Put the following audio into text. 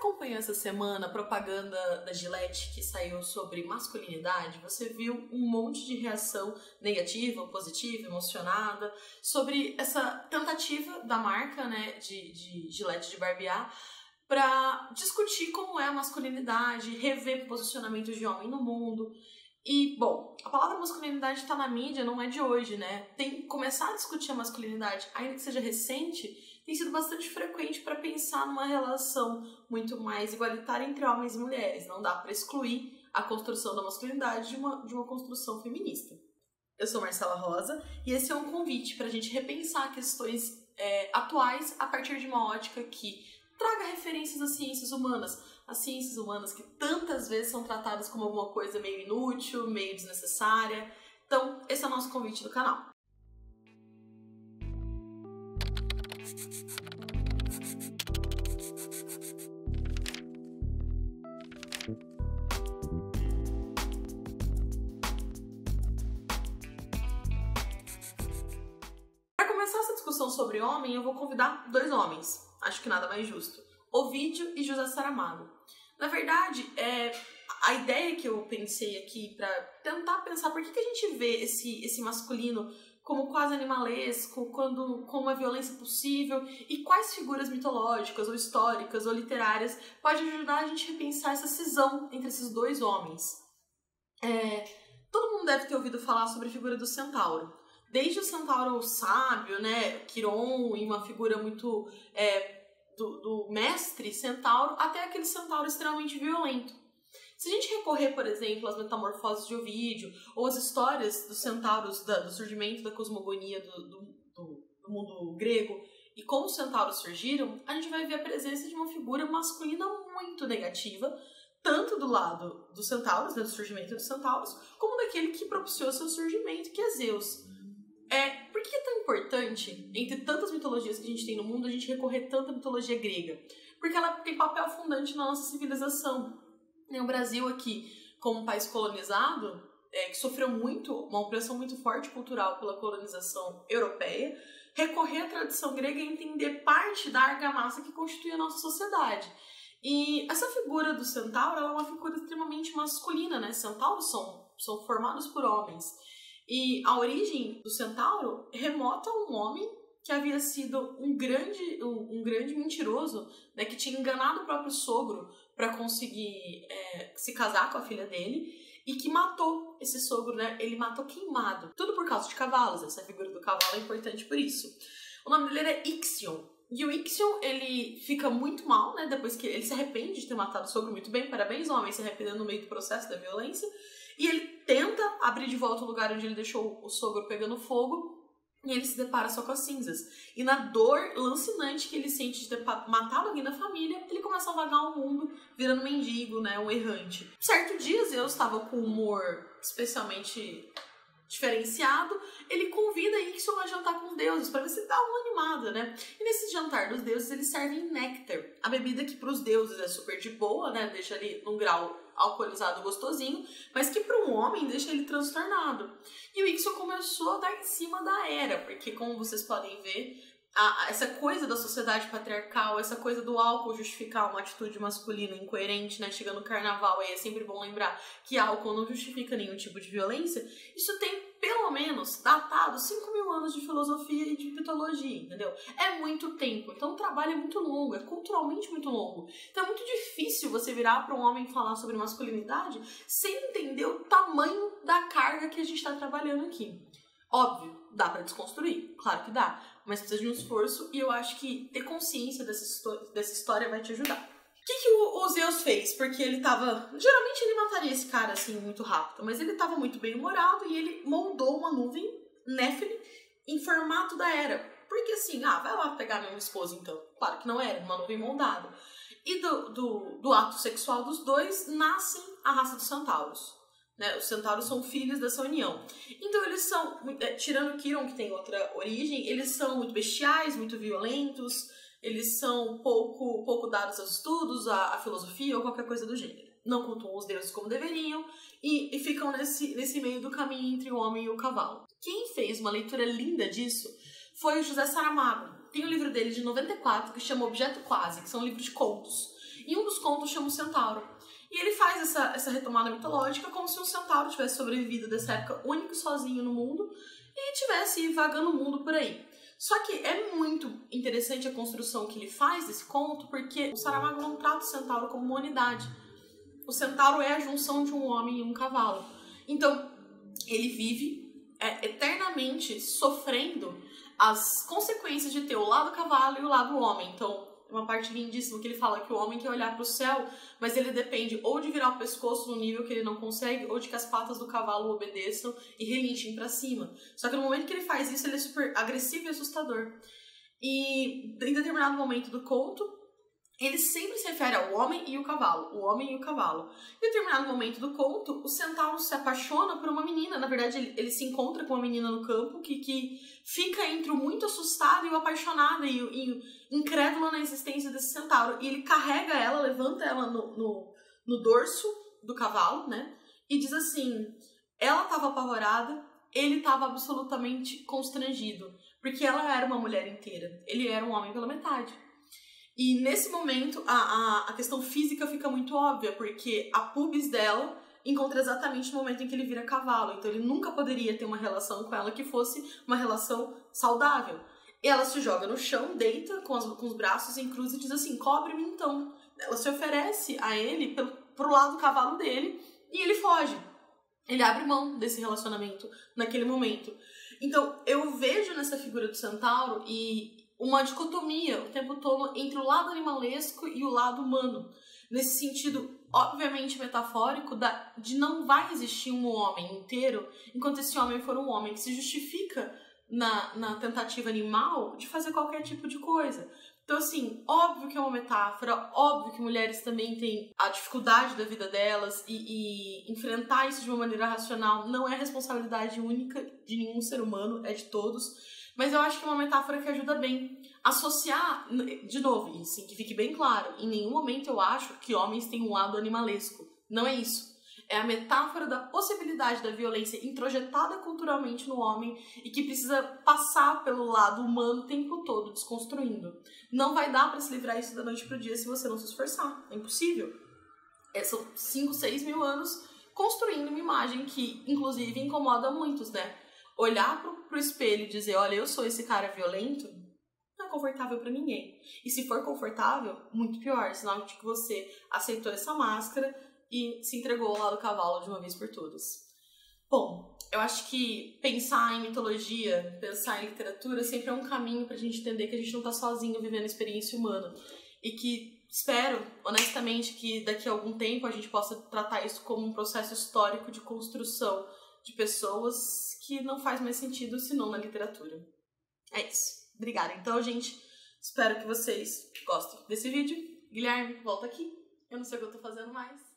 acompanhou essa semana a propaganda da Gillette que saiu sobre masculinidade, você viu um monte de reação negativa, positiva, emocionada, sobre essa tentativa da marca, né, de Gillette de barbear, para discutir como é a masculinidade, rever posicionamentos de homem no mundo. E, bom, a palavra masculinidade está na mídia, não é de hoje, né? Começar a discutir a masculinidade, ainda que seja recente, tem sido bastante frequente para pensar numa relação muito mais igualitária entre homens e mulheres. Não dá para excluir a construção da masculinidade de uma construção feminista. Eu sou Marcela Rosa e esse é um convite para a gente repensar questões atuais a partir de uma ótica que traga referências às ciências humanas. As ciências humanas que tantas vezes são tratadas como alguma coisa meio inútil, meio desnecessária. Então, esse é o nosso convite do canal. Para começar essa discussão sobre homem, eu vou convidar dois homens. Acho que nada mais justo. Ovídio e José Saramago. Na verdade, a ideia que eu pensei aqui para tentar pensar por que a gente vê esse masculino como quase animalesco, como a violência possível, e quais figuras mitológicas, ou históricas, ou literárias pode ajudar a gente a repensar essa cisão entre esses dois homens. Todo mundo deve ter ouvido falar sobre a figura do centauro. Desde o centauro sábio, né, Quiron, e uma figura muito do mestre centauro, até aquele centauro extremamente violento. Se a gente recorrer, por exemplo, às metamorfoses de Ovídio, ou às histórias dos centauros, do surgimento da cosmogonia do mundo grego, e como os centauros surgiram, a gente vai ver a presença de uma figura masculina muito negativa, tanto do lado dos centauros, né, do surgimento dos centauros, como daquele que propiciou seu surgimento, que é Zeus. Por que é tão importante, entre tantas mitologias que a gente tem no mundo, a gente recorrer tanto à mitologia grega? Porque ela tem papel fundante na nossa civilização. O Brasil aqui, como um país colonizado, que sofreu uma opressão muito forte cultural pela colonização europeia, recorrer à tradição grega e entender parte da argamassa que constitui a nossa sociedade. E essa figura do centauro ela é uma figura extremamente masculina, né? Centauros são formados por homens. E a origem do centauro remota a um homem que havia sido um grande mentiroso, né, que tinha enganado o próprio sogro para conseguir se casar com a filha dele e que matou esse sogro, né? Ele matou queimado. Tudo por causa de cavalos. Essa figura do cavalo é importante por isso. O nome dele é Ixion. E o Ixion, ele fica muito mal, né? Depois que ele se arrepende de ter matado o sogro. Muito bem, parabéns, homem, se arrependendo no meio do processo da violência. E ele tenta abrir de volta o lugar onde ele deixou o sogro pegando fogo, e ele se depara só com as cinzas. E na dor lancinante que ele sente de ter matado alguém da família, ele começa a vagar o mundo, virando um mendigo, né, um errante. Certo dia, Zeus estava com um humor especialmente diferenciado, ele convida Ixion a jantar com os deuses, para ver se dá uma animada, né? E nesse jantar dos deuses, eles servem néctar, a bebida que para os deuses é super de boa, né? Deixa ali num grau alcoolizado gostosinho, mas que para um homem deixa ele transtornado. E o Ixion começou a dar em cima da Hera, porque como vocês podem ver, essa coisa da sociedade patriarcal, essa coisa do álcool justificar uma atitude masculina incoerente, né? Chegando no carnaval, aí é sempre bom lembrar que álcool não justifica nenhum tipo de violência. Isso tem, pelo menos, datado 5.000 anos de filosofia e de mitologia, entendeu? É muito tempo, então o trabalho é muito longo, é culturalmente muito longo. Então é muito difícil você virar para um homem falar sobre masculinidade sem entender o tamanho da carga que a gente está trabalhando aqui. Óbvio, dá pra desconstruir, claro que dá, mas precisa de um esforço e eu acho que ter consciência dessa história vai te ajudar. O que o Zeus fez? Porque ele tava... Geralmente ele mataria esse cara assim muito rápido, mas ele tava muito bem humorado e ele moldou uma nuvem, Néfili, em formato da Hera. Porque assim, vai lá pegar meu esposo então. Claro que não era, uma nuvem moldada. E do ato sexual dos dois nascem a raça dos centauros. Né, os centauros são filhos dessa união. Então eles são, tirando Quiron, que tem outra origem, eles são muito bestiais, muito violentos, eles são pouco dados aos estudos, à filosofia ou qualquer coisa do gênero. Não cultuam os deuses como deveriam e ficam nesse meio do caminho entre o homem e o cavalo. Quem fez uma leitura linda disso foi o José Saramago. Tem um livro dele de 94 que chama Objeto Quase, que são livros de contos. E um dos contos chama o Centauro. E ele faz essa retomada mitológica como se um centauro tivesse sobrevivido dessa época único, sozinho no mundo, e tivesse vagando o mundo por aí. Só que é muito interessante a construção que ele faz desse conto, porque o Saramago não trata o centauro como uma unidade. O centauro é a junção de um homem e um cavalo. Então, ele vive eternamente sofrendo as consequências de ter o lado cavalo e o lado homem. Então, uma parte lindíssima que ele fala que o homem quer olhar para o céu, mas ele depende ou de virar o pescoço no nível que ele não consegue, ou de que as patas do cavalo o obedeçam e relinchem para cima. Só que no momento que ele faz isso, ele é super agressivo e assustador. E em determinado momento do conto, ele sempre se refere ao homem e o cavalo, o homem e o cavalo. Em determinado momento do conto, o centauro se apaixona por uma menina. Na verdade, ele se encontra com uma menina no campo que fica entre o muito assustado e o apaixonado e incrédulo na existência desse centauro. E ele carrega ela, levanta ela no dorso do cavalo, né? E diz assim, ela estava apavorada, ele estava absolutamente constrangido, porque ela era uma mulher inteira, ele era um homem pela metade. E nesse momento, a questão física fica muito óbvia, porque a pubis dela encontra exatamente no momento em que ele vira cavalo. Então ele nunca poderia ter uma relação com ela que fosse uma relação saudável. E ela se joga no chão, deita com os braços em cruz e diz assim, cobre-me então. Ela se oferece a ele pro lado do cavalo dele e ele foge. Ele abre mão desse relacionamento naquele momento. Então eu vejo nessa figura do centauro uma dicotomia o tempo todo entre o lado animalesco e o lado humano. Nesse sentido, obviamente metafórico, de não vai existir um homem inteiro enquanto esse homem for um homem que se justifica na tentativa animal de fazer qualquer tipo de coisa. Então, assim, óbvio que é uma metáfora, óbvio que mulheres também têm a dificuldade da vida delas e enfrentar isso de uma maneira racional não é responsabilidade única de nenhum ser humano, é de todos. Mas eu acho que é uma metáfora que ajuda bem. Associar, de novo, e assim, que fique bem claro, em nenhum momento eu acho que homens têm um lado animalesco. Não é isso. É a metáfora da possibilidade da violência introjetada culturalmente no homem e que precisa passar pelo lado humano o tempo todo, desconstruindo. Não vai dar pra se livrar isso da noite pro dia se você não se esforçar. É impossível. São 5, 6 mil anos construindo uma imagem que, inclusive, incomoda muitos, né? Olhar pro espelho e dizer, olha, eu sou esse cara violento, não é confortável pra ninguém. E se for confortável, muito pior, sinal de que você aceitou essa máscara e se entregou ao lado do cavalo de uma vez por todas. Bom, eu acho que pensar em mitologia, pensar em literatura sempre é um caminho pra gente entender que a gente não tá sozinho vivendo a experiência humana. E que espero, honestamente, que daqui a algum tempo a gente possa tratar isso como um processo histórico de construção de pessoas que não faz mais sentido senão na literatura. É isso. Obrigada. Então, gente, espero que vocês gostem desse vídeo. Guilherme, volta aqui. Eu não sei o que eu tô fazendo mais.